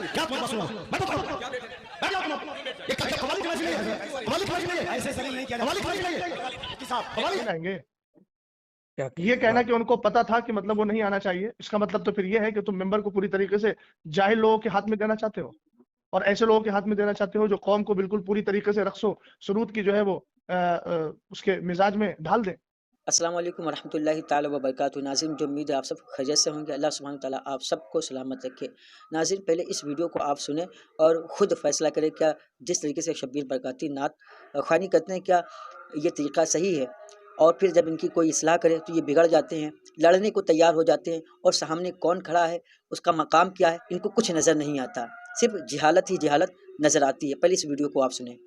क्या तुम्हारे पास सुना? बैठो बैठ जाओ तुम। ये कवाली क्लास नहीं है, कवाली क्लास नहीं है, ऐसे सही नहीं किया, कवाली क्लास नहीं है साहब, कवाली आएंगे। ये कहना कि उनको पता था कि मतलब वो नहीं आना चाहिए, इसका मतलब तो फिर ये है कि तुम मेंबर को पूरी तरीके से जाहिल लोगों के हाथ में देना चाहते हो, और ऐसे लोगों के हाथ में देना चाहते हो जो कौम को बिल्कुल पूरी तरीके से रक्सो सुरूद की जो है वो उसके मिजाज में ढाल दें। अस्सलाम वालेकुम रहमतुल्लाहि ताला व बरकातुहू। नाज़रीन, जो उम्मीद है आप सब खैरियत से होंगे। अल्लाह सुब्हानहू ताला आप सबको सलामत रखे। नाज़रीन, पहले इस वीडियो को आप सुने और ख़ुद फैसला करें क्या जिस तरीके से शब्बीर बरकाती नात ख़्वानी करते हैं क्या ये तरीक़ा सही है, और फिर जब इनकी कोई इस्लाह करे तो ये बिगड़ जाते हैं, लड़ने को तैयार हो जाते हैं, और सामने कौन खड़ा है, उसका मकाम क्या है, इनको कुछ नज़र नहीं आता, सिर्फ जहालत ही जहालत नज़र आती है। पहले इस वीडियो को आप सुने।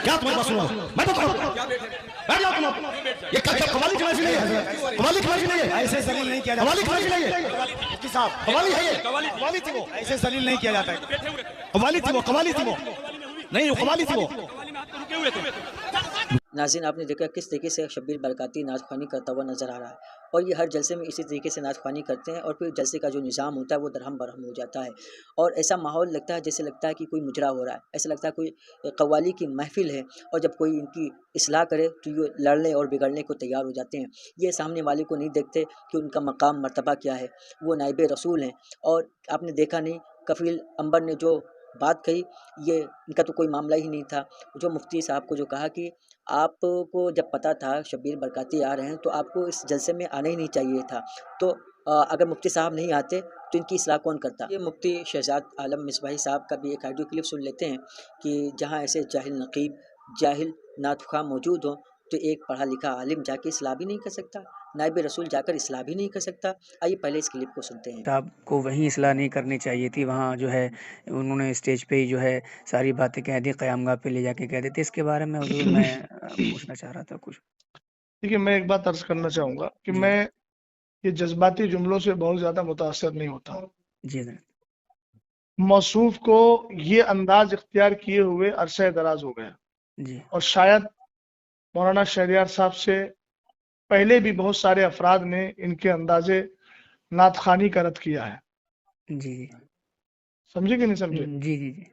क्या तुम्हारे पास सुना? बैठो बैठ जाओ तुम। ये कवाली क्लास नहीं है, कवाली क्लास नहीं है, ऐसे सलील नहीं किया, कवाली क्लास नहीं है साहब, कवाली है, ये कवाली थी वो, ऐसे सलील नहीं किया जाता है, कवाली थी वो, कवाली थी वो, नहीं वो कवाली थी वो। नाज़रीन, आपने देखा किस तरीके से शब्बीर बरकाती नाच ख़्वानी करता हुआ नज़र आ रहा है, और ये हर जलसे में इसी तरीके से नाच ख़्वानी करते हैं, और फिर जलसे का जो निज़ाम होता है वो दरहम बरहम हो जाता है, और ऐसा माहौल लगता है जैसे लगता है कि कोई मुजरा हो रहा है, ऐसा लगता है कोई कव्वाली की महफ़िल है, और जब कोई इनकी इस्लाह करे तो ये लड़ने और बिगड़ने को तैयार हो जाते हैं। ये सामने वाले को नहीं देखते कि उनका मकाम मर्तबा क्या है, वो नाइब रसूल हैं, और आपने देखा नहीं कफ़ील अंबर ने जो बात कही, ये इनका तो कोई मामला ही नहीं था। जो मुफ्ती साहब को जो कहा कि आपको जब पता था शब्बीर बरकाती आ रहे हैं तो आपको इस जलसे में आना ही नहीं चाहिए था, तो अगर मुफ्ती साहब नहीं आते तो इनकी इस्लाह कौन करता। ये मुफ्ती शहजाद आलम मिसबाही साहब का भी एक ऑडियो क्लिप सुन लेते हैं कि जहाँ ऐसे जाहिल नकीब, जाहिल नातख़्वाह मौजूद हो तो एक पढ़ा लिखा आलिम जाके इस्लाह भी नहीं कर सकता, नाइब रसूल जाकर इस्लाह भी नहीं कर सकता। आइए पहले इस क्लिप को सुनते हैं। साहब को वहीं इस्लाह नहीं करनी चाहिए थी, वहाँ जो है उन्होंने स्टेज पे ही जो है सारी बातें कह दी, क़यामगाह पे ले जाके कह देते। इसके बारे में हुज़ूर मैं पूछना चाह रहा था कुछ। देखिए, मैं एक बात अर्ज करना चाहूँगा कि जी मैं ये जज्बाती जुमलों से बहुत ज़्यादा मुतासर नहीं होता। जी हज़रत। मौसूफ को ये अंदाज इख्तियार किए हुए अरसे दराज हो गया, जी और शायद मौलाना शहरियार साहब से पहले भी बहुत सारे अफराद ने इनके अंदाजे नातखानी का रद्द किया है। जी समझे कि नहीं समझे? जी जी जी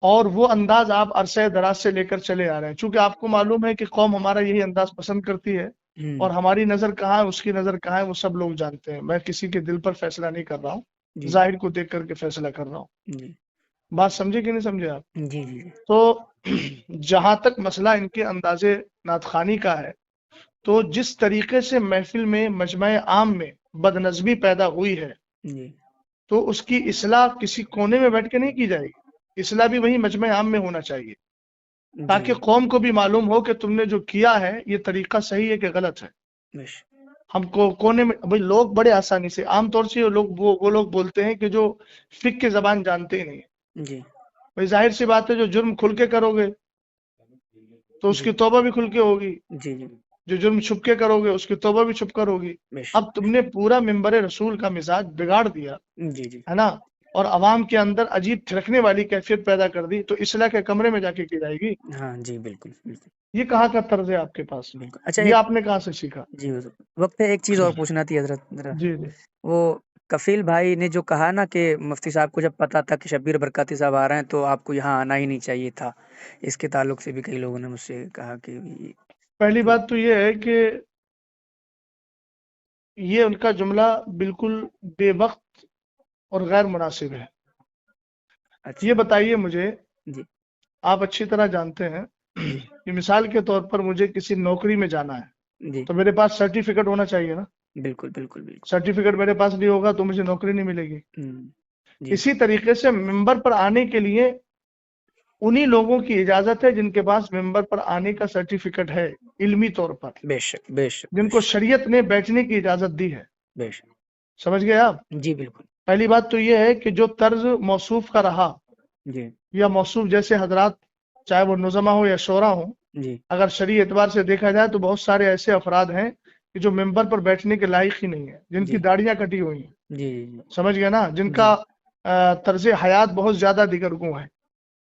और वो अंदाज आप अरसे दराज से लेकर चले आ रहे हैं, चूंकि आपको मालूम है कि कौम हमारा यही अंदाज पसंद करती है, और हमारी नज़र कहाँ है, उसकी नज़र कहाँ है, वो सब लोग जानते हैं। मैं किसी के दिल पर फैसला नहीं कर रहा हूँ, जी जाहिर को देख करके फैसला कर रहा हूँ। जी बात समझे कि नहीं समझे आप? जी जी तो जहां तक मसला इनके अंदाजे नातखानी का है, तो जिस तरीके से महफिल में मजमा आम में बदनज़मी पैदा हुई है, जी तो उसकी इस्लाह किसी कोने में बैठ के नहीं की जाएगी, इस्लाह भी वही मजमा आम में होना चाहिए, ताकि कौम को भी मालूम हो कि तुमने जो किया है ये तरीका सही है कि गलत है। बस हमको कोने में भाई लोग बड़े आसानी से, आमतौर से वो लोग बोलते हैं कि जो फिक्र की जबान जानते ही नहीं। जी भाई जाहिर सी बात है, जो जुर्म खुल के करोगे तो उसकी तौबा भी खुल के होगी, जी जी जो जुर्म छुप के करोगे उसकी तौबा भी छुप कर होगी। बस अब तुमने पूरा मिंबर रसूल का मिजाज बिगाड़ दिया जी जी है ना, और अवाम के अंदर अजीब थिरकने वाली कैफियत पैदा कर दी, तो इस्लाह के कमरे में जाके की जाएगी। हाँ जी बिल्कुल बिल्कुल ये कहाँ का तर्ज है आपके पास? बिल्कुल। अच्छा ये एक आपने कहाँ से सीखा? जी हुज़ूर, वक्त पे एक चीज़ और पूछना थी हज़रत ज़रा। जी जी वो कफील भाई ने जो कहा ना कि मुफ्ती साहब को जब पता था कि शब्बीर बरकाती साहब आ रहे हैं तो आपको यहाँ आना ही नहीं चाहिए था, इसके ताल्लुक से भी कई लोगों ने मुझसे कहा कि पहली तो बात तो ये है कि ये उनका जुमला बिल्कुल बेवक्त और गैर मुनासिब है। ये अच्छा बताइए मुझे, जी आप अच्छी तरह जानते हैं जी कि मिसाल के तौर पर मुझे किसी नौकरी में जाना है, जी तो मेरे पास सर्टिफिकेट होना चाहिए ना। बिल्कुल बिल्कुल बिल्कुल सर्टिफिकेट मेरे पास नहीं होगा तो मुझे नौकरी नहीं मिलेगी। जी इसी तरीके से मिंबर पर आने के लिए उन्हीं लोगों की इजाजत है जिनके पास मेंबर पर आने का सर्टिफिकेट है इल्मी तौर पर, बेशक बेशक जिनको बेशक शरीयत ने बैठने की इजाजत दी है। बेशक। समझ गए आप? जी बिल्कुल। पहली बात तो ये है कि जो तर्ज मौसूफ का रहा जी या मौसूफ जैसे हजरात, चाहे वो नुज़मा हो या शोरा हो, जी अगर शरई एतबार से देखा जाए तो बहुत सारे ऐसे अफराद हैं कि जो मेंबर पर बैठने के लायक ही नहीं है, जिनकी जी दाढ़ियां कटी हुई हैं। जी जी समझ गए ना? जिनका जी तर्ज हयात बहुत ज्यादा दिगरगू है,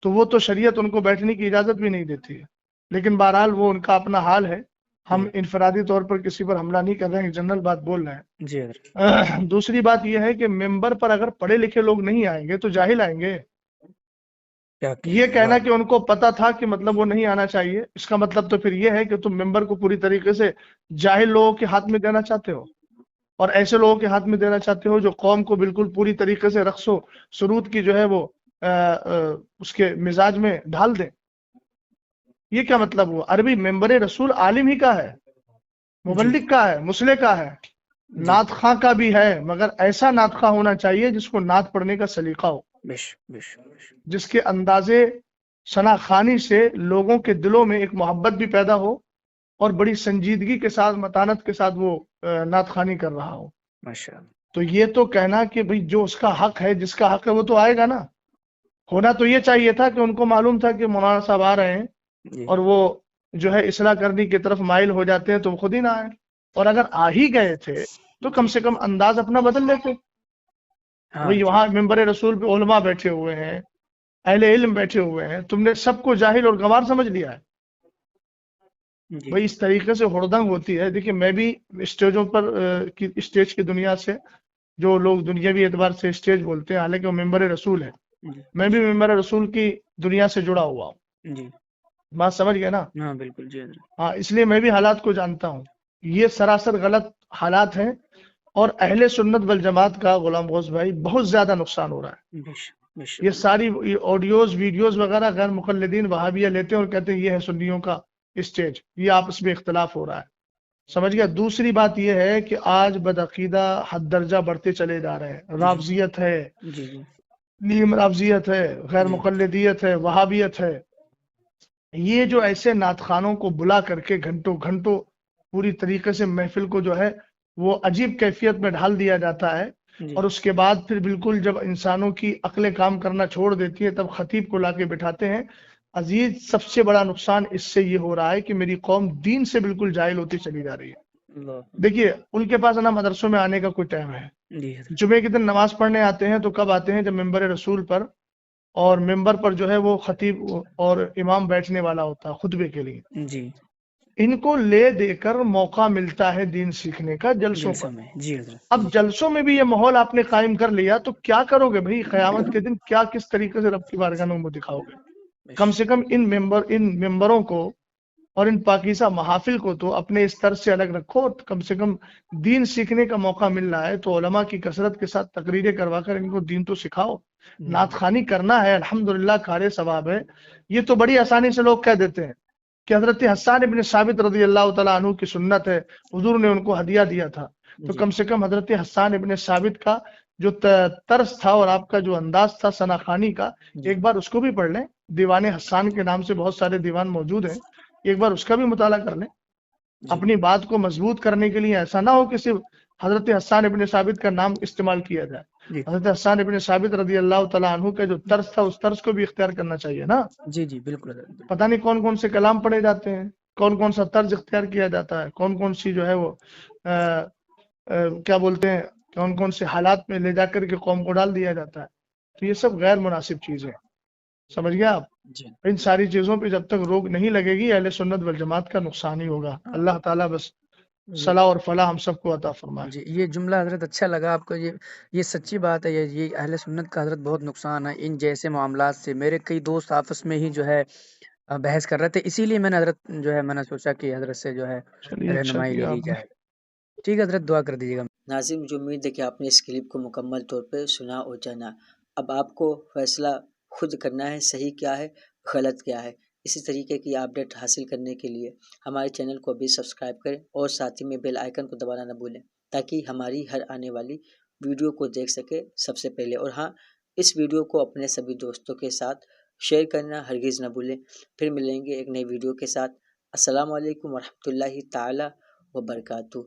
तो वो तो शरीयत उनको बैठने की इजाजत भी नहीं देती है। लेकिन बहरहाल वो उनका अपना हाल है, हम जी इनफरादी तौर पर किसी पर हमला नहीं कर रहे हैं, जनरल बात बोल रहे हैं। जी हजरत। दूसरी बात यह है कि मेंबर पर अगर पढ़े लिखे लोग नहीं आएंगे तो जाहिल आएंगे। क्या ये कहना है, कहना वाह। कि उनको पता था कि मतलब वो नहीं आना चाहिए, इसका मतलब तो फिर ये है कि तुम मेंबर को पूरी तरीके से जाहिल लोगों के हाथ में देना चाहते हो, और ऐसे लोगों के हाथ में देना चाहते हो जो कौम को बिल्कुल पूरी तरीके से रक्सो सुरूद की जो है वो उसके मिजाज में ढाल दें। ये क्या मतलब हुआ? अरबी मेंबर रसूल आलिम ही का है, जी मुबल्लिग का है, मुसले का है, जी नात खां का भी है, मगर ऐसा नात खां होना चाहिए जिसको नात पढ़ने का सलीका हो, बेशक बेशक बेशक। जिसके अंदाजे शनाखानी से लोगों के दिलों में एक मोहब्बत भी पैदा हो और बड़ी संजीदगी के साथ, मतानत के साथ वो नात खानी कर रहा हो। माशाअल्लाह। तो ये तो कहना कि भाई जो उसका हक है, जिसका हक है वो तो आएगा ना। होना तो ये चाहिए था कि उनको मालूम था कि मौलाना साहब आ रहे हैं जी और वो जो है इस्लाह करने की तरफ माइल हो जाते हैं तो वो खुद ही ना आए, और अगर आ ही गए थे तो कम से कम अंदाज अपना बदल लेते। हाँ भाई जी वहां मेंबर रसूल पे उलमा बैठे हुए हैं, अहले इल्म बैठे हुए हैं, तुमने सबको जाहिल और गंवार समझ लिया है। जी भाई इस तरीके से हुड़दंग होती है। देखिए मैं भी स्टेजों पर स्टेज की दुनिया से, जो लोग दुनियावी एतबार से स्टेज बोलते हैं, हालांकि वो मेंबर रसूल है, जी मैं भी मेंबर रसूल की दुनिया से जुड़ा हुआ हूँ। जी। बात समझ गए ना? हाँ बिल्कुल जी हजरत। हाँ, इसलिए मैं भी हालात को जानता हूँ। ये सरासर गलत हालात हैं और अहले सुन्नत वल जमात का, गुलाम गौस भाई, बहुत ज्यादा नुकसान हो रहा है। बेशक बेशक ये सारी ऑडियोज वीडियोज वगैरह गैर मुकल्लिदीन वहाबिया लेते हैं और कहते हैं ये है सुन्नियों का स्टेज, ये आपस में इख्तलाफ हो रहा है। समझ गया? दूसरी बात यह है कि आज बदअकीदा हद दर्जा बढ़ते चले जा रहे हैं। जी रावजियत है, जी जी नीम रावजियत है, गैर जी मुकल्लिदियत है, वहाबियत है। ये जो ऐसे नातखानों को बुला करके घंटों घंटों पूरी तरीके से महफिल को जो है वो अजीब कैफियत में ढाल दिया जाता है, जी और उसके बाद फिर बिल्कुल जब इंसानों की अक्लें काम करना छोड़ देती है तब खतीब को लाके बिठाते हैं। अजीज, सबसे बड़ा नुकसान इससे ये हो रहा है कि मेरी कौम दीन से बिल्कुल जाहिल होती चली जा रही है। अल्लाह। देखिए उनके पास ना मदरसों में आने का कोई टाइम है। जी हजरत। जुमे के दिन नमाज पढ़ने आते हैं तो कब आते हैं? जब मेंबर रसूल पर और मेंबर पर जो है वो खतीब और इमाम बैठने वाला होता है खुतबे के लिए। जी इनको ले देकर मौका मिलता है दीन सीखने का जलसों जलसों पर। में जी हजरत। अब जलसों में भी ये माहौल आपने कायम कर लिया तो क्या करोगे भाई? कयामत के दिन क्या किस तरीके से रब की बारगाह में मुंह दिखाओगे? कम बेशक से कम इन मेंबरों को और इन पाकीज़ा महाफिल को तो अपने स्तर से अलग रखो। कम से कम दीन सीखने का मौका मिल रहा है तो उलमा की कसरत के साथ तकरीरें करवाकर इनको दीन तो सिखाओ। जी नातखानी करना है, अल्हम्दुलिल्लाह, कार सवाब है। ये तो बड़ी आसानी से लोग कह देते हैं कि हजरत हस्सान इब्न साबित रजी अल्लाह तआला अन्हु की सुन्नत है, हुजूर ने उनको हदिया दिया था। तो जी कम से कम हजरत हस्सान इब्न साबित का जो तर्स था और आपका जो अंदाज था सनाखानी का, जी एक बार उसको भी पढ़ लें। दीवान हस्सान के नाम से बहुत सारे दीवान मौजूद हैं, एक बार उसका भी मुताला कर लें। जी अपनी बात को मजबूत करने के लिए ऐसा ना हो कि सिर्फ हजरत हस्सान इब्न साबित का नाम इस्तेमाल किया जाए। जी हजरत हस्सान इब्न साबित रदी अल्लाह तआला अन्हु का जो तर्स था उस तर्स को भी इख्तियार करना चाहिए ना। जी जी बिल्कुल हजरत, बिल्कुल। पता नहीं कौन कौन से कलाम पढ़े जाते हैं, कौन कौन सा तर्ज इख्तियार किया जाता है, कौन कौन सी जो है वो क्या बोलते हैं, कौन कौन से हालात में ले जाकर के कौम को डाल दिया जाता है। तो ये सब गैर मुनासिब चीजें, समझ गया आप? जी इन सारी चीजों पे जब तक रोक नहीं लगेगी अहले सुन्नत वल जमात का नुकसान ही होगा। हाँ अल्लाह ताला बस ये सलाह और फलाह हम सबको अता फरमाए। जी ये जुमला हजरत अच्छा लगा आपको। ये सच्ची बात है। ये अहले सुन्नत का हजरत बहुत नुकसान है इन जैसे मामलात से। मेरे कई दोस्त आपस में ही जो है बहस कर रहे थे, इसीलिए मैंने हजरत जो है मैंने सोचा कि हजरत से जो है चलिए, अच्छा रहनुमाई ले किया ली आपने। जाए। ठीक है हजरत, दुआ कर दीजिएगा। नाज़िम, मुझे उम्मीद है कि आपने इस क्लिप को मुकम्मल तौर पे सुना और जाना। अब आपको फैसला खुद करना है, सही क्या है, गलत क्या है। इसी तरीके की अपडेट हासिल करने के लिए हमारे चैनल को अभी सब्सक्राइब करें और साथ ही में बेल आइकन को दबाना ना भूलें, ताकि हमारी हर आने वाली वीडियो को देख सके सबसे पहले। और हाँ, इस वीडियो को अपने सभी दोस्तों के साथ شیئر کرنا ہرگز نہ بھولیں۔ پھر ملیں گے ایک نئی ویڈیو کے ساتھ۔ السلام علیکم ورحمۃ اللہ تعالی وبرکاتہ۔